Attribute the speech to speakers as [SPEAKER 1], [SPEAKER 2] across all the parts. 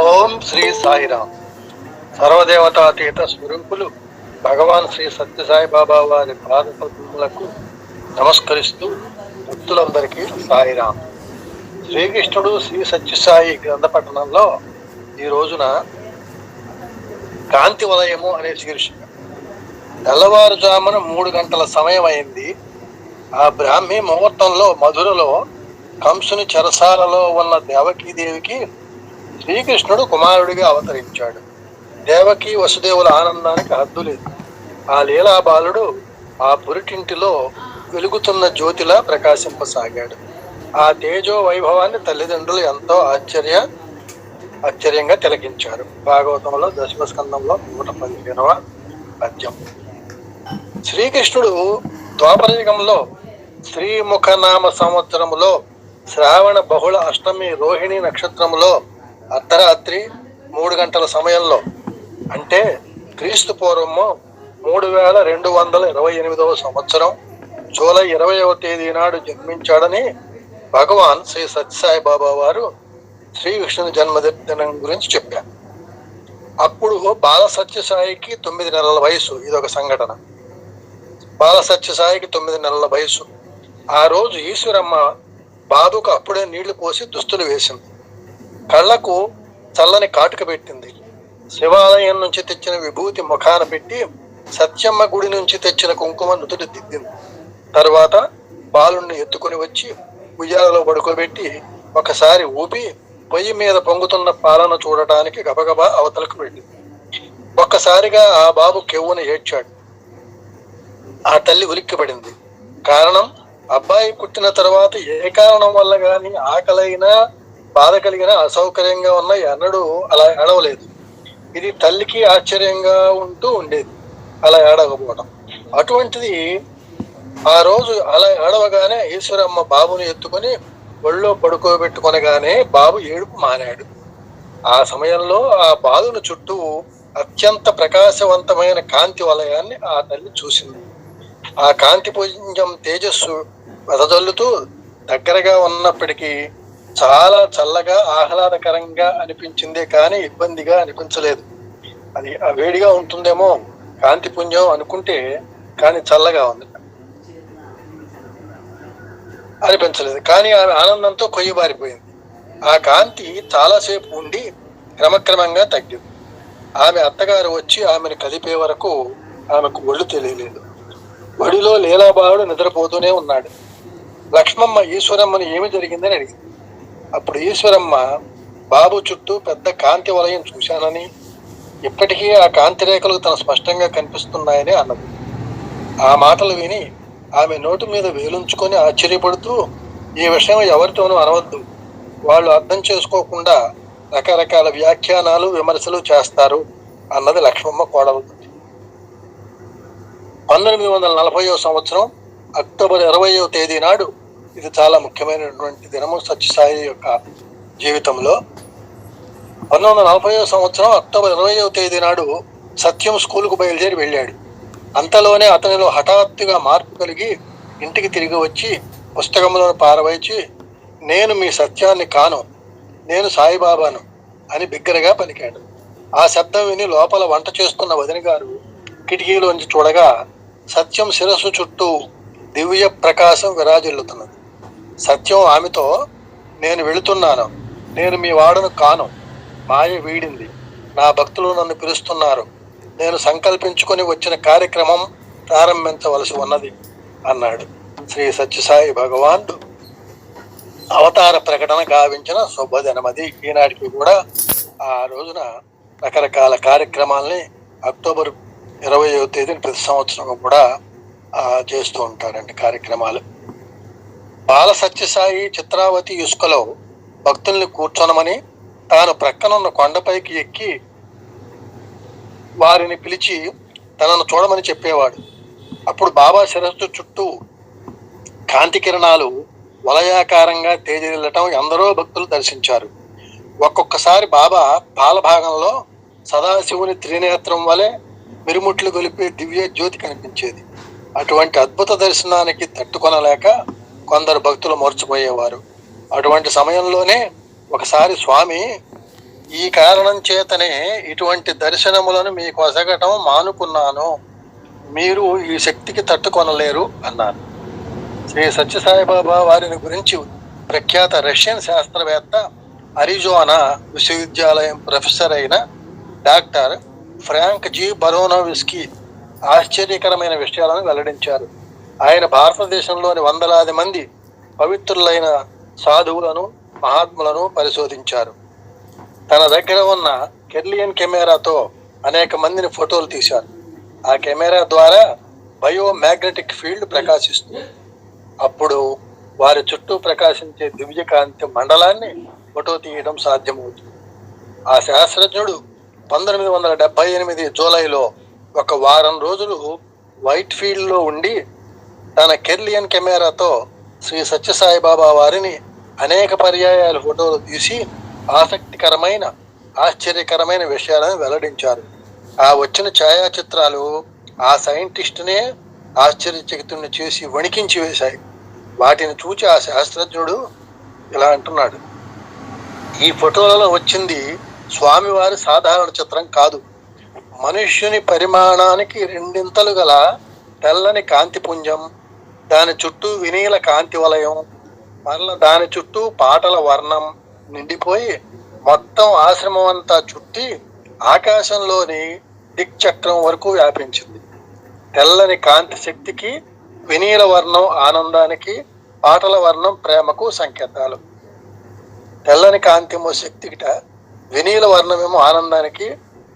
[SPEAKER 1] ఓం శ్రీ సాయిరామ్. సర్వదేవతాతీత స్వరూపులు భగవాన్ శ్రీ సత్యసాయి బాబా వారి పాద పద్మములకు నమస్కరిస్తూ భక్తులందరికీ సాయిరామ్. శ్రీకృష్ణుడు శ్రీ సత్యసాయి గ్రంథ పఠనంలో ఈ రోజున కాంతి వలయము అనే శీర్షిక. తెల్లవారుజామున 3 గంటల సమయం అయింది. ఆ బ్రాహ్మీ ముహూర్తంలో మధురలో కంసుని చెరసాలలో ఉన్న దేవకీదేవికి శ్రీకృష్ణుడు కుమారుడిగా అవతరించాడు. దేవకి వసుదేవుల ఆనందానికి హద్దు లేదు. ఆ లీలా బాలుడు ఆ పురిటింటిలో వెలుగుతున్న జ్యోతిలా ప్రకాశింపసాగాడు. ఆ తేజో వైభవాన్ని తల్లిదండ్రులు ఎంతో ఆశ్చర్యంగా తిలకించారు. భాగవతంలో దశమ స్కందంలో 115వ పద్యం. శ్రీకృష్ణుడు ద్వాపరయుగంలో శ్రీముఖనామ సంవత్సరములో శ్రావణ బహుళ అష్టమి రోహిణి నక్షత్రములో అర్ధరాత్రి 3 గంటల సమయంలో, అంటే క్రీస్తు పూర్వము 3228వ సంవత్సరం జూలై 20వ తేదీ నాడు జన్మించాడని భగవాన్ శ్రీ సత్యసాయి బాబా వారు శ్రీకృష్ణుని జన్మదినం గురించి చెప్పారు. అప్పుడు బాల సత్యసాయికి 9 నెలల వయసు. ఇదొక సంఘటన. బాల సత్యసాయికి 9 నెలల వయసు. ఆ రోజు ఈశ్వరమ్మ బాబుకు అప్పుడే నీళ్లు పోసి దుస్తులు వేసింది. కళ్లకు చల్లని కాటుక పెట్టింది. శివాలయం నుంచి తెచ్చిన విభూతి ముఖాన పెట్టి సత్యమ్మ గుడి నుంచి తెచ్చిన కుంకుమ నుదుటి దిద్దింది. తరువాత బాలుణ్ణి ఎత్తుకుని వచ్చి ఉయ్యాలలో పడుకోబెట్టి ఒకసారి ఊపి పొయ్యి మీద పొంగుతున్న పాలను చూడటానికి గబగబా అవతలకు వెళ్ళింది. ఒక్కసారిగా ఆ బాబు కెవ్వున ఏడ్చాడు. ఆ తల్లి ఉలిక్కిపడింది. కారణం, అబ్బాయి పుట్టిన తర్వాత ఏ కారణం వల్ల గాని ఆకలైనా బాధ కలిగిన అసౌకర్యంగా ఉన్న ఎన్నడూ అలా ఏడవలేదు. ఇది తల్లికి ఆశ్చర్యంగా ఉంటూ ఉండేది అలా ఏడవకపోవడం. అటువంటిది ఆ రోజు అలా ఏడవగానే ఈశ్వరమ్మ బాబుని ఎత్తుకొని ఒళ్ళో పడుకోబెట్టుకొనగానే బాబు ఏడుపు మానాడు. ఆ సమయంలో ఆ బాలుని చుట్టూ అత్యంత ప్రకాశవంతమైన కాంతి వలయాన్ని ఆ తల్లి చూసింది. ఆ కాంతి పుంజం తేజస్సు వెదజల్లుతూ దగ్గరగా ఉన్నప్పటికీ చాలా చల్లగా ఆహ్లాదకరంగా అనిపించిందే కానీ ఇబ్బందిగా అనిపించలేదు. అది వేడిగా ఉంటుందేమో కాంతి పుంజం అనుకుంటే, కానీ చల్లగా ఉంది అనిపించలేదు. కానీ ఆమె ఆనందంతో కొయ్యబారిపోయింది. ఆ కాంతి చాలాసేపు ఉండి క్రమక్రమంగా తగ్గింది. ఆమె అత్తగారు వచ్చి ఆమెను కదిపే వరకు ఆమెకు ఒళ్ళు తెలియలేదు. ఒడిలో లీలాబాలుడు నిద్రపోతూనే ఉన్నాడు. లక్ష్మమ్మ ఈశ్వరమ్మను ఏమి జరిగిందని అడిగింది. అప్పుడు ఈశ్వరమ్మ బాబు చుట్టూ పెద్ద కాంతి వలయం చూశానని, ఇప్పటికీ ఆ కాంతి రేఖలు తన స్పష్టంగా కనిపిస్తున్నాయని అన్నది. ఆ మాటలు విని ఆమె నోటి మీద వేలుంచుకొని ఆశ్చర్యపడుతూ, ఈ విషయం ఎవరితోనూ అనవద్దు, వాళ్ళు అర్థం చేసుకోకుండా రకరకాల వ్యాఖ్యానాలు విమర్శలు చేస్తారు అన్నది లక్ష్మమ్మ కోడలు. 1940వ సంవత్సరం అక్టోబర్ 20వ తేదీ నాడు, ఇది చాలా ముఖ్యమైనటువంటి దినము సత్యసాయి యొక్క జీవితంలో. 1940వ సంవత్సరం అక్టోబర్ 20వ తేదీ నాడు సత్యం స్కూలుకు బయలుదేరి వెళ్ళాడు. అంతలోనే అతనిలో హఠాత్తుగా మార్పు కలిగి ఇంటికి తిరిగి వచ్చి పుస్తకంలోని పారవేచి, నేను మీ సత్యాన్ని కాను, నేను సాయిబాబాను అని బిగ్గరగా పలికాడు. ఆ శబ్దం విని లోపల వంట చేస్తున్న వదిన గారు కిటికీలోంచి చూడగా సత్యం శిరస్సు చుట్టూ దివ్య ప్రకాశం విరాజిల్లుతున్నది. సత్యం ఆమెతో, నేను వెళుతున్నాను, నేను మీ వాడను కాను, మాయ వీడింది, నా భక్తులు నన్ను పిలుస్తున్నారు, నేను సంకల్పించుకొని వచ్చిన కార్యక్రమం ప్రారంభించవలసి ఉన్నది అన్నాడు. శ్రీ సత్యసాయి భగవానుడు అవతార ప్రకటన గావించిన శుభదినమది. ఈనాటికి కూడా ఆ రోజున రకరకాల కార్యక్రమాల్ని అక్టోబర్ 20వ తేదీని ప్రతి సంవత్సరం కూడా చేస్తూ ఉంటారండి కార్యక్రమాలు. బాల సత్యసాయి చిత్రావతి ఇసుకలో భక్తుల్ని కూర్చొనమని తాను ప్రక్కనున్న కొండపైకి ఎక్కి వారిని పిలిచి తనను చూడమని చెప్పేవాడు. అప్పుడు బాబా శిరస్సు చుట్టూ కాంతి కిరణాలు వలయాకారంగా తేజరిల్లటం ఎందరో భక్తులు దర్శించారు. ఒక్కొక్కసారి బాబా పాలభాగంలో సదాశివుని త్రినేత్రం వలె మిరుముట్లు గొలిపే దివ్య జ్యోతి కనిపించేది. అటువంటి అద్భుత దర్శనానికి తట్టుకొనలేక కొందరు భక్తులు మోర్చిపోయేవారు. అటువంటి సమయంలోనే ఒకసారి స్వామి ఈ కారణం చేతనే ఇటువంటి దర్శనములను మీకు ఒసగటం మానుకున్నాను. మీరు ఈ శక్తికి తట్టుకొనలేరు అన్నారు. శ్రీ సత్యసాయిబాబా వారిని గురించి ప్రఖ్యాత రష్యన్ శాస్త్రవేత్త, అరిజోనా విశ్వవిద్యాలయం ప్రొఫెసర్ అయిన డాక్టర్ ఫ్రాంక్ జి బరోనోవిస్కీ ఆశ్చర్యకరమైన విషయాలను వెల్లడించారు. ఆయన భారతదేశంలోని వందలాది మంది పవిత్రులైన సాధువులను, మహాత్ములను పరిశోధించారు. తన దగ్గర ఉన్న కెర్లియన్ కెమెరాతో అనేక మందిని ఫోటోలు తీశారు. ఆ కెమెరా ద్వారా బయోమాగ్నెటిక్ ఫీల్డ్ ప్రకాశిస్తుంది. అప్పుడు వారి చుట్టూ ప్రకాశించే దివ్యకాంతి మండలాన్ని ఫోటో తీయడం సాధ్యమవుతుంది. ఆ శాస్త్రజ్ఞుడు 1978 జూలైలో ఒక వారం రోజులు వైట్ ఫీల్డ్ లో ఉండి తన కెర్లియన్ కెమెరాతో శ్రీ సత్యసాయిబాబా వారిని అనేక పర్యాయాలు ఫోటోలు తీసి ఆసక్తికరమైన, ఆశ్చర్యకరమైన విషయాలను వెల్లడించారు. ఆ వచ్చిన ఛాయాచిత్రాలు ఆ సైంటిస్టునే ఆశ్చర్యచకితుడిని చేసి వణికించి వేశాయి. వాటిని చూచి ఆ శాస్త్రజ్ఞుడు ఇలా అంటున్నాడు: ఈ ఫోటోలలో వచ్చింది స్వామివారి సాధారణ చిత్రం కాదు. మనుష్యుని పరిమాణానికి రెండింతలు గల తెల్లని కాంతిపుంజం, దాని చుట్టూ వినీల కాంతి వలయం, మరల దాని చుట్టూ పాటల వర్ణం నిండిపోయి మొత్తం ఆశ్రమం అంతా చుట్టి ఆకాశంలోని దిక్చక్రం వరకు వ్యాపించింది. తెల్లని కాంతి శక్తికి, వినీల వర్ణం ఆనందానికి, పాటల వర్ణం ప్రేమకు సంకేతాలు. తెల్లని కాంతిమో శక్తికిట, వినీల వర్ణమేమో ఆనందానికి,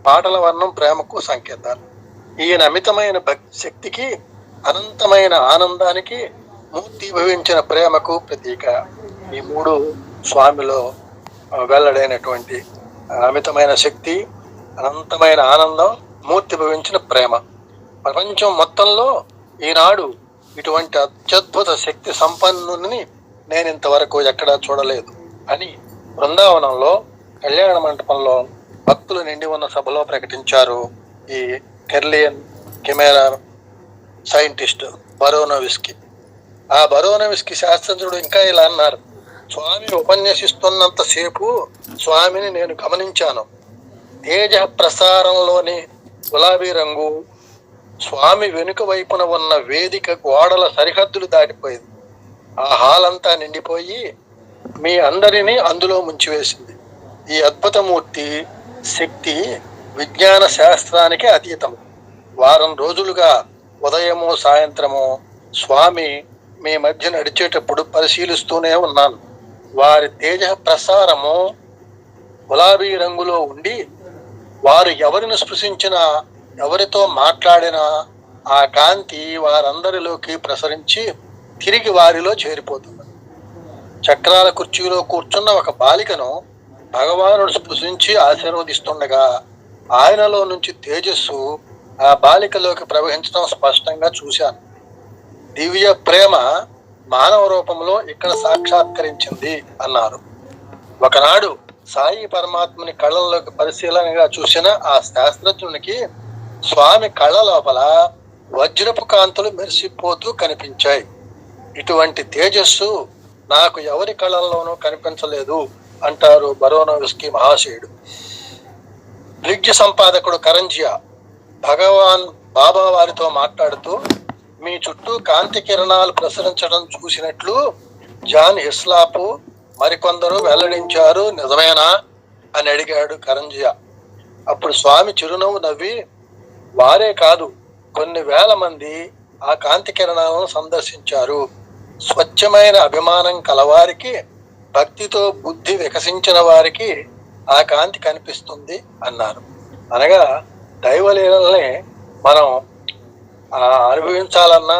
[SPEAKER 1] పాటల వర్ణం ప్రేమకు సంకేతాలు. ఈయన అమితమైన భక్తి శక్తికి, అనంతమైన ఆనందానికి, మూర్తి భవించిన ప్రేమకు ప్రతీక. ఈ మూడు స్వామిలో వెల్లడైనటువంటి అమితమైన శక్తి, అనంతమైన ఆనందం, మూర్తి భవించిన ప్రేమ. ప్రపంచం మొత్తంలో ఈనాడు ఇటువంటి అత్యద్భుత శక్తి సంపన్నుని నేను ఇంతవరకు ఎక్కడా చూడలేదు అని బృందావనంలో కళ్యాణ మంటపంలో భక్తులు నిండి ఉన్న సభలో ప్రకటించారు ఈ కెర్లియన్ కెమెరా సైంటిస్ట్ బరోనోవిస్కీ. ఆ బరోనోవిస్కీ శాస్త్రజ్ఞుడు ఇంకా ఇలా అన్నారు: స్వామి ఉపన్యసిస్తున్నంత సేపు స్వామిని నేను గమనించాను. తేజ ప్రసారంలోని గులాబీ రంగు స్వామి వెనుక వైపున ఉన్న వేదిక గోడల సరిహద్దులు దాటిపోయింది. ఆ హాల్ అంతా నిండిపోయి మీ అందరినీ అందులో ముంచివేసింది. ఈ అద్భుతమూర్తి శక్తి విజ్ఞాన శాస్త్రానికి అతీతం. వారం రోజులుగా ఉదయము సాయంత్రము స్వామి మీ మధ్య నడిచేటప్పుడు పరిశీలిస్తూనే ఉన్నాను. వారి తేజ ప్రసారము గులాబీ రంగులో ఉండి వారు ఎవరిని స్పృశించినా, ఎవరితో మాట్లాడినా ఆ కాంతి వారందరిలోకి ప్రసరించి తిరిగి వారిలో చేరిపోతుంది. చక్రాల కుర్చీలో కూర్చున్న ఒక బాలికను భగవానుడు స్పృశించి ఆశీర్వదిస్తుండగా ఆయనలో నుంచి తేజస్సు ఆ బాలికలోకి ప్రవహించడం స్పష్టంగా చూశాను. దివ్య ప్రేమ మానవ రూపంలో ఇక్కడ సాక్షాత్కరించింది అన్నారు. ఒకనాడు సాయి పరమాత్మని కళ్ళల్లోకి పరిశీలనగా చూసిన ఆ శాస్త్రజ్ఞునికి స్వామి కళ్ళ లోపల వజ్రపు కాంతులు మెరిసిపోతూ కనిపించాయి. ఇటువంటి తేజస్సు నాకు ఎవరి కళల్లోనూ కనిపించలేదు అంటారు బరోనోవిస్కీ మహాశయుడు. బ్రిడ్జ్ సంపాదకుడు కరంజియా భగవాన్ బాబా వారితో మాట్లాడుతూ, మీ చుట్టూ కాంతి కిరణాలు ప్రసరించడం చూసినట్లు జాన్ హిస్లాపు మరికొందరు వెల్లడించారు, నిజమేనా అని అడిగాడు కరంజియా. అప్పుడు స్వామి చిరునవ్వు నవ్వి, వారే కాదు, కొన్ని వేల మంది ఆ కాంతి కిరణాలను సందర్శించారు. స్వచ్ఛమైన అభిమానం కలవారికి, భక్తితో బుద్ధి వికసించిన వారికి ఆ కాంతి కనిపిస్తుంది అన్నారు. అనగా దైవలీలల్ని మనం అనుభవించాలన్నా,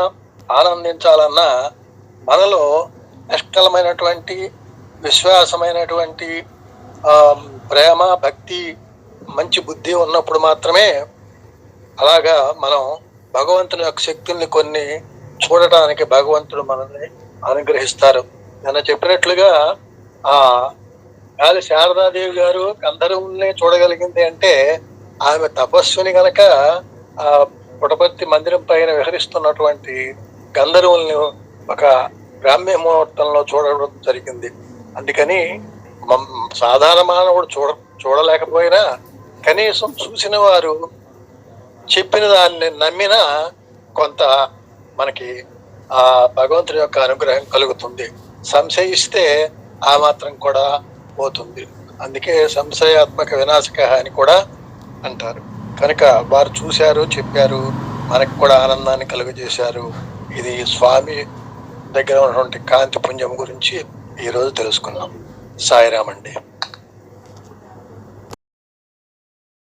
[SPEAKER 1] ఆనందించాలన్నా మనలో నిష్కలమైనటువంటి, విశ్వాసమైనటువంటి ప్రేమ, భక్తి, మంచి బుద్ధి ఉన్నప్పుడు మాత్రమే అలాగా మనం భగవంతుని యొక్క శక్తుల్ని కొన్ని చూడటానికి భగవంతుడు మనల్ని అనుగ్రహిస్తారు. నిన్న చెప్పినట్లుగా ఆ గాలి శారదాదేవి గారు గంధర్వుల్ని చూడగలిగింది అంటే ఆమె తపస్సుని గనక ఆ పుటపర్తి మందిరం పైన విహరిస్తున్నటువంటి గంధర్వుల్ని ఒక బ్రాహ్మ్య ముహూర్తంలో చూడడం జరిగింది. అందుకని సాధారణ మానవుడు చూడలేకపోయినా కనీసం చూసిన వారు చెప్పిన దాన్ని నమ్మినా కొంత మనకి ఆ భగవంతుడి యొక్క అనుగ్రహం కలుగుతుంది. సంశయిస్తే ఆ మాత్రం కూడా పోతుంది. అందుకే సంశయాత్మక వినాశక అని కూడా అంటారు. కనుక వారు చూశారు, చెప్పారు, మనకు కూడా ఆనందాన్ని కలుగజేశారు. ఇది స్వామి దగ్గర ఉన్నటువంటి కాంతి పుంజం గురించి ఈరోజు తెలుసుకున్నాం. సాయిరామ్ అండి.